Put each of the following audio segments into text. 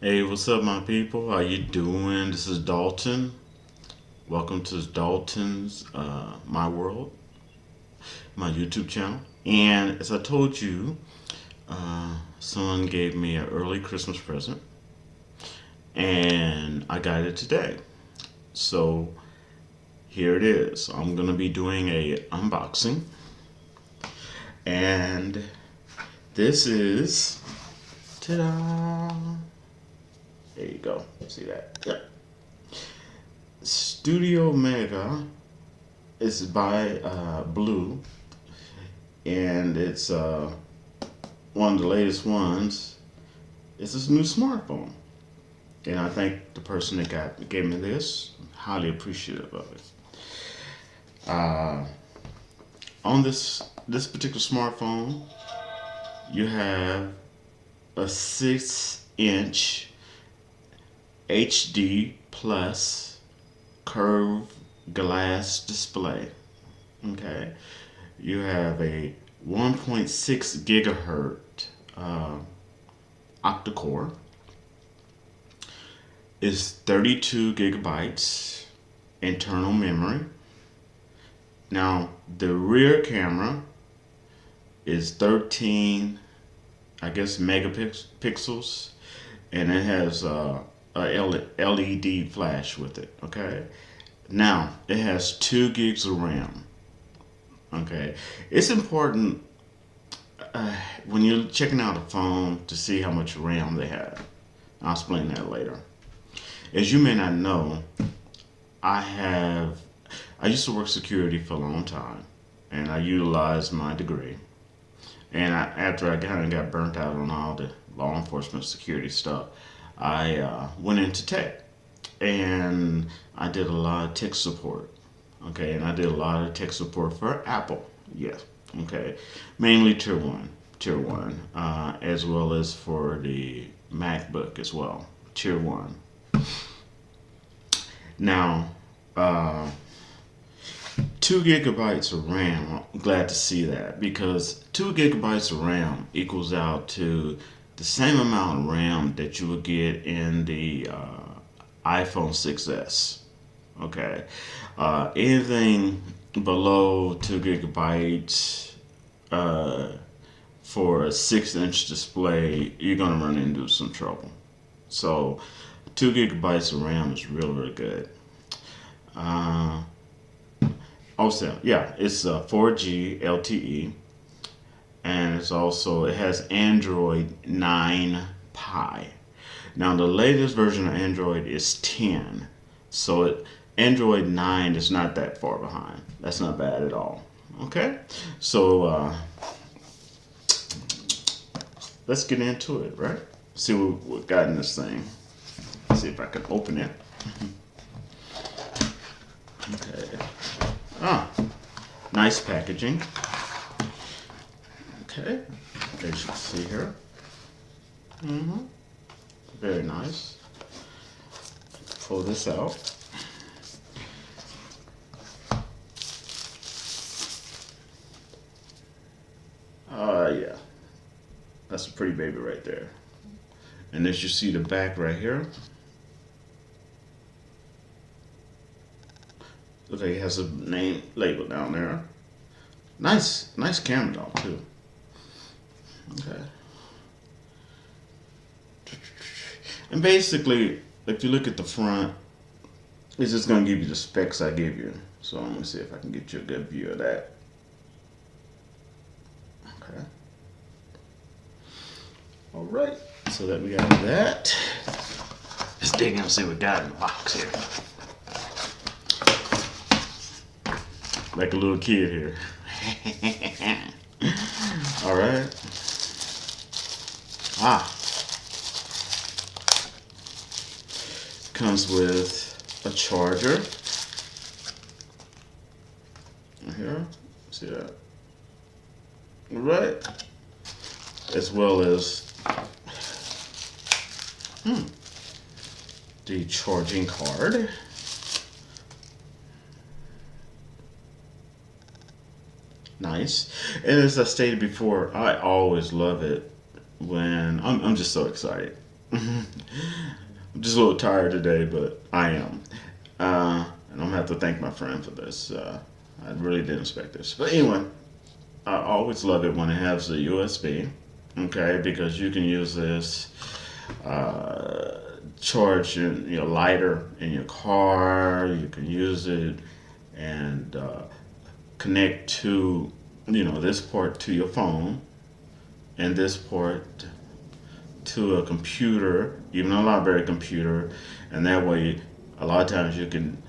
Hey, what's up, my people? How you doing? This is Dalton. Welcome to Dalton's My World, my YouTube channel. And as I told you, someone gave me an early Christmas present, and I got it today. So here it is. I'm gonna be doing a unboxing, and this is ta-da! There you go. See that? Yep. Studio Mega is by Blue, and it's one of the latest ones. It's this new smartphone, and I thank the person that gave me this. Highly appreciative of it. Uh, on this particular smartphone, you have a 6-inch HD plus curved glass display. Okay, you have a 1.6 gigahertz octa-core. Is 32 gigabytes internal memory. Now the rear camera is 13, I guess, megapixels, and it has a LED flash with it. Okay. Now it has 2 gigs of RAM. Okay, it's important when you're checking out a phone to see how much RAM they have. I'll explain that later. As you may not know, I used to work security for a long time, and I utilized my degree. And after I kind of got burnt out on all the law enforcement security stuff, I went into tech, and I did a lot of tech support. Okay, and I did a lot of tech support for Apple. Yes. Okay, mainly tier one, as well as for the MacBook as well, tier one. Now, uh, 2 gigabytes of RAM. I'm glad to see that, because 2 gigabytes of RAM equals out to the same amount of RAM that you would get in the iPhone 6s. Okay, anything below 2 gigabytes for a 6-inch display, you're gonna run into some trouble. So, 2 gigabytes of RAM is really good. Uh, Also, yeah, it's a 4G LTE, and it has Android 9 Pie. Now, the latest version of Android is 10, so Android 9 is not that far behind. That's not bad at all. Okay, so let's get into it, right? See what we got in this thing. See if I can open it. Okay. Ah, nice packaging. Okay, as you can see here. Very nice. Pull this out. Yeah, that's a pretty baby right there. And as you see the back right here, looks like it has a name label down there. Nice camera though too. Okay. And basically, if you look at the front, it's just gonna give you the specs I give you. So I'm gonna see if I can get you a good view of that. Okay. All right. So that we got that. Let's dig in and see what we got in the box here. Like a little kid here. All right. Comes with a charger. Here, see that? All right. As well as the charging card. Nice. And as I stated before, I always love it when I'm just so excited. I'm just a little tired today, but I am. And I'm gonna have to thank my friend for this. I really didn't expect this. But anyway, I always love it when it has the USB. Okay, because you can use this charge your lighter in your car. You can use it and connect to this port to your phone and this port to a computer, even a library computer, and that way, a lot of times you can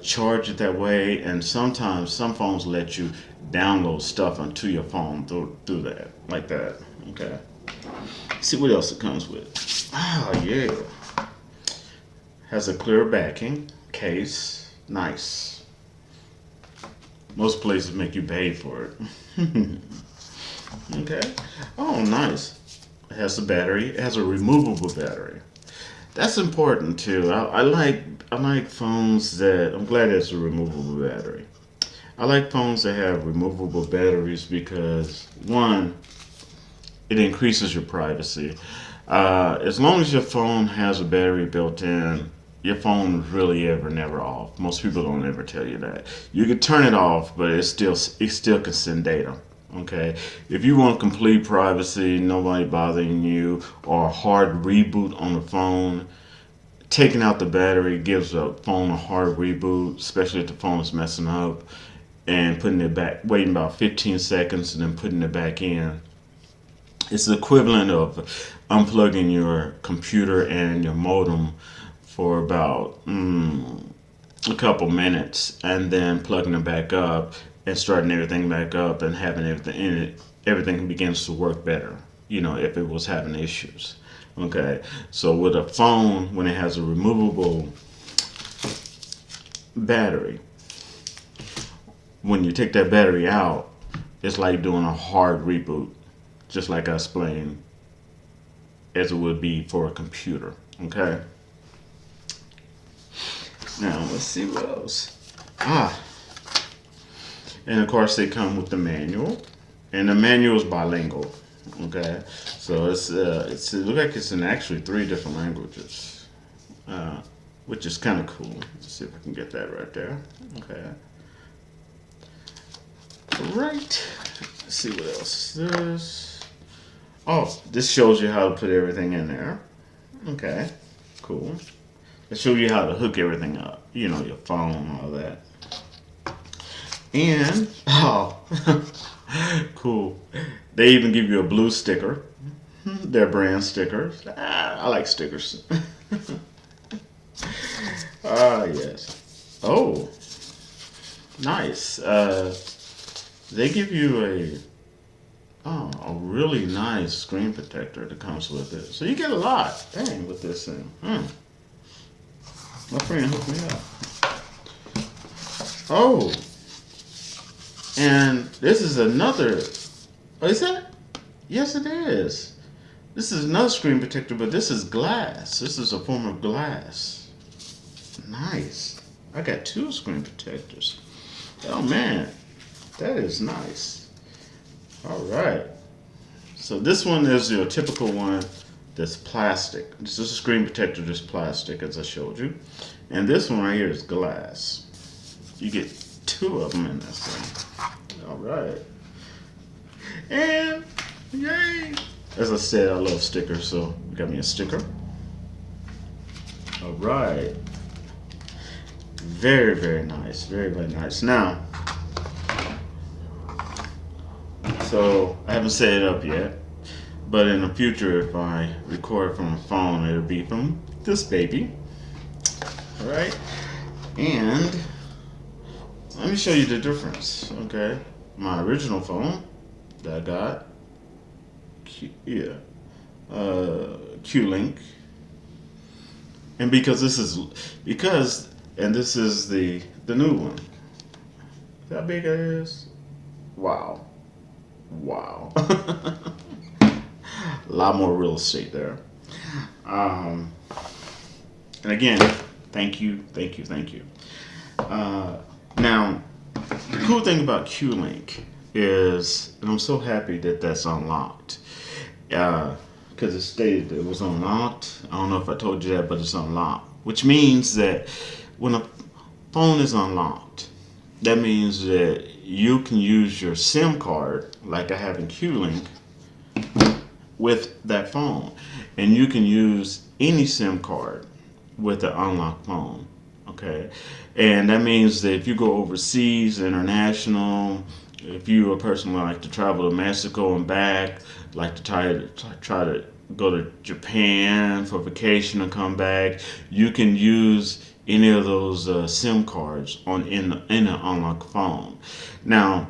charge it that way. And sometimes some phones let you download stuff onto your phone through that, like that. Okay. See what else it comes with. Oh yeah, has a clear backing case. Nice. Most places make you pay for it. Okay. Oh, nice. It has a battery. It has a removable battery. That's important too. I like phones that. I'm glad it's a removable battery. I like phones that have removable batteries because one, it increases your privacy. As long as your phone has a battery built in, your phone is really ever never off. Most people don't ever tell you that. You can turn it off, but it still can send data. Okay, if you want complete privacy, nobody bothering you, or a hard reboot on the phone, taking out the battery gives the phone a hard reboot, especially if the phone is messing up, and putting it back, waiting about 15 seconds, and then putting it back in. It's the equivalent of unplugging your computer and your modem for about a couple minutes, and then plugging it back up and starting everything back up and having everything in it. Everything begins to work better. If it was having issues. Okay, so with a phone, when it has a removable battery, when you take that battery out, it's like doing a hard reboot, just like I explained, as it would be for a computer. Okay. Now let's see what else. And of course they come with the manual, and the manual is bilingual. Okay, so it looks like it's in actually 3 different languages, which is kind of cool. Let's see if I can get that right there. Okay. All right. Let's see what else is this. Oh, this shows you how to put everything in there. Okay, cool. It shows you how to hook everything up. Your phone, all that. And cool. They even give you a blue sticker. Their brand stickers. I like stickers. Yes. Oh, nice. They give you a really nice screen protector that comes with it. So you get a lot. Dang, with this thing. My friend hooked me up. Oh, and this is another. Oh, is that? Yes, it is. This is another screen protector, but this is glass. This is a form of glass. Nice. I got 2 screen protectors. Oh man, that is nice. All right. So this one is your typical one that's plastic. This is a screen protector that's plastic, as I showed you. And this one right here is glass. You get 2 of them in this thing. All right. And yay! As I said, I love stickers, so got me a sticker. All right. Very, very nice. Very, very nice. Now, so I haven't set it up yet, but in the future, if I record from a phone, it'll be from this baby. All right. And let me show you the difference. Okay. My original phone that I got, Q-Link, and this is the new one. See how big it is? Wow. A lot more real estate there. And again, thank you. Now, the cool thing about Q-Link is, and I'm so happy that that's unlocked. because it stated it was unlocked. I don't know if I told you that, but it's unlocked, which means that when a phone is unlocked, that means that you can use your SIM card, like I have in QLink, with that phone. And you can use any SIM card with the unlocked phone. Okay? And that means that if you go overseas, international, if you're a person who like to travel to Mexico and back, like to try to go to Japan for vacation and come back, you can use any of those SIM cards in an unlocked phone. Now,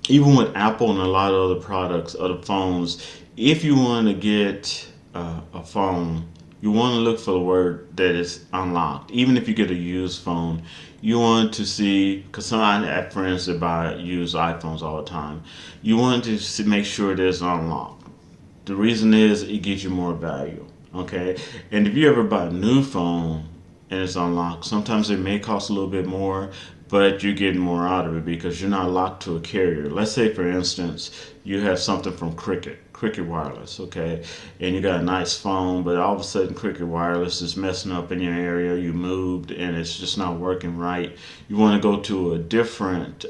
even with Apple and a lot of other products, other phones, if you want to get a phone, you want to look for the word that is unlocked. Even if you get a used phone, you want to see, because I have friends that buy used iPhones all the time. You want to make sure that it's unlocked. The reason is it gives you more value. Okay, and if you ever buy a new phone and it's unlocked, sometimes it may cost a little bit more, but you're getting more out of it because you're not locked to a carrier. Let's say, for instance, you have something from Cricket Wireless, okay, and you got a nice phone, but all of a sudden Cricket Wireless is messing up in your area. You moved and it's just not working right. You want to go to a different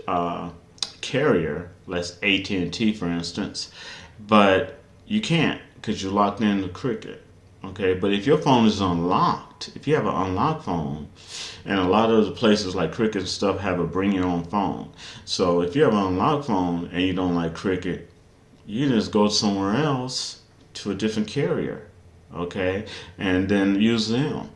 carrier, let's AT&T for instance, but you can't because you're locked into Cricket. Okay, but if your phone is unlocked, if you have an unlocked phone, and a lot of the places like Cricket and stuff have a bring your own phone. So if you have an unlocked phone and you don't like Cricket, you just go somewhere else to a different carrier, okay, and then use them.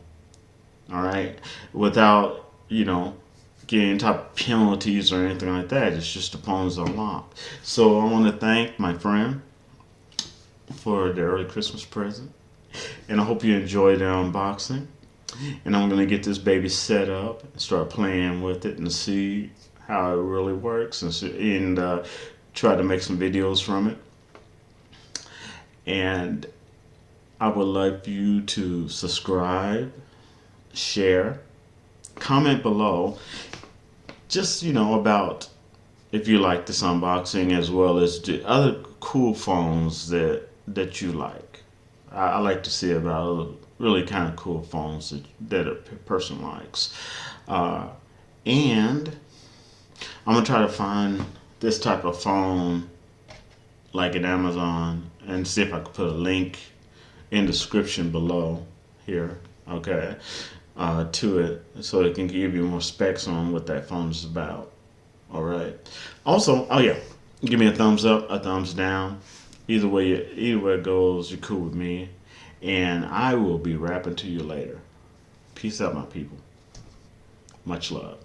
All right, without getting type of penalties or anything like that. It's just the phone's unlocked. So I want to thank my friend for the early Christmas present. And I hope you enjoy the unboxing. And I'm going to get this baby set up and start playing with it and see how it really works and try to make some videos from it. And I would like you to subscribe, share, comment below, just, about if you like this unboxing as well as the other cool phones that you like. I like to see about really kind of cool phones that a person likes. And I'm going to try to find this type of phone like at Amazon and see if I can put a link in the description below here, okay, to it so it can give you more specs on what that phone is about. All right. Also, oh yeah, give me a thumbs up, a thumbs down. Either way it goes, you're cool with me. And I will be rapping to you later. Peace out, my people. Much love.